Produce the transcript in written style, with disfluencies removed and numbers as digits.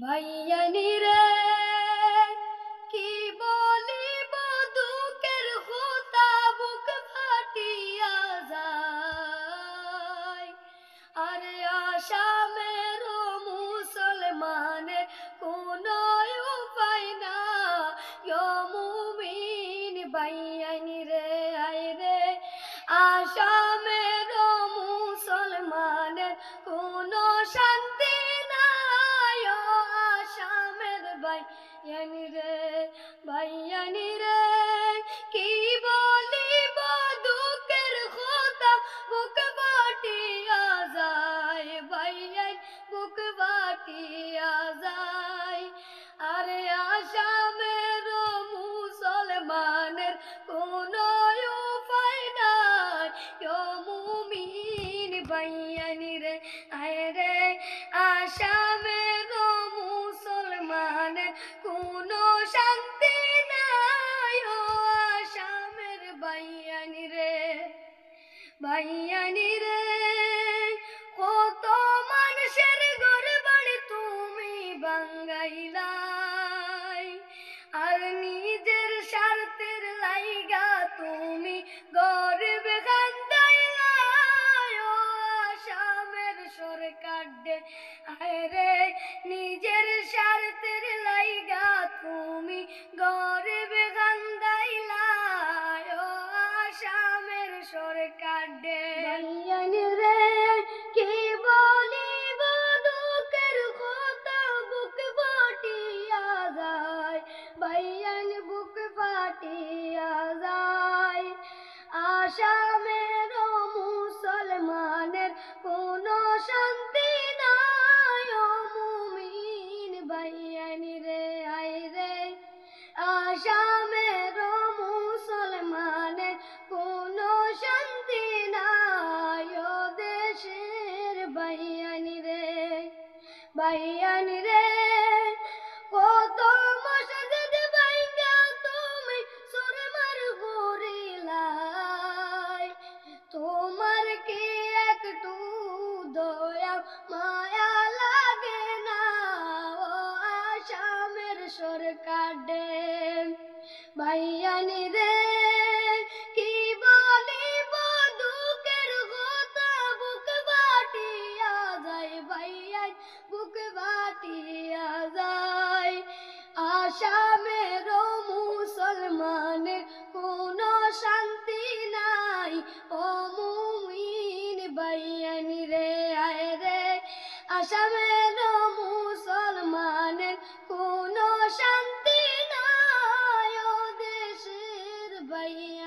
ভাইয়ানি রে কি বলিব দুঃখের কথা বুক ফাটিয়া যায়। আরে আসামের মুসলমানের কোনো উপায় না মুমিন ভাইয়ানি রে আয় রে আসামের মুসলমানের কোনো শান্তি নাই আসামের ভাইয়ানি রে কি বলিব দুঃখের কথা বুক ফাটিয়া যায় ভাইয়ান বুক ফাটিয়া যায়। আরে আসামের মুসলমানের কোনো উপায় নাই মুমিন ভাইয়ানি রে আয় রে আসামের মুসলমানের কোনো শান্তি নাই আসামের ভাইয়ানি রে কত মানুষের ঘর বাড়ি তুমি বাঙ্গাইলাই আর নিজের স্বার্থের লাইগা তুমি গরিব কান্দাইলাই আসামের সরকার দে আয় রে নিজের স্বার্থের লাইগা তুমি গরিব কান্দাইলাই আসামের সরকার দে ভাইয়ানি রে কি বলিব দুঃখের কথা বুক ফাটিয়া যায় ভাইয়ান বুক ফাটিয়া যায়। আসামের মুসলমানের কোনো শান্তি নাই মুমিন ভাইয়ানি রে আয় রে আসামের মুসলমানের কোনো শান্তি নাই দেশের ভাইয়ানি রে কত মসজিদ ভাঙ্গা তুমি সুরমার গড়িলাই তোমার কি একটু দয়া মায়া লাগে না আসামের সরকার দে ভাইয়ানি রে কি বলিব দুঃখের কথা বুক ফাটিয়া যায় ভাইয়ান বুক ফাটিয়া যায়। আসামের মুসলমানের কোনো শান্তি নাই মুমিন ভাইয়ানি রে আয় রে আসামের মুসলমানের কোনো শান্তি নাই দেশের ভাইয়া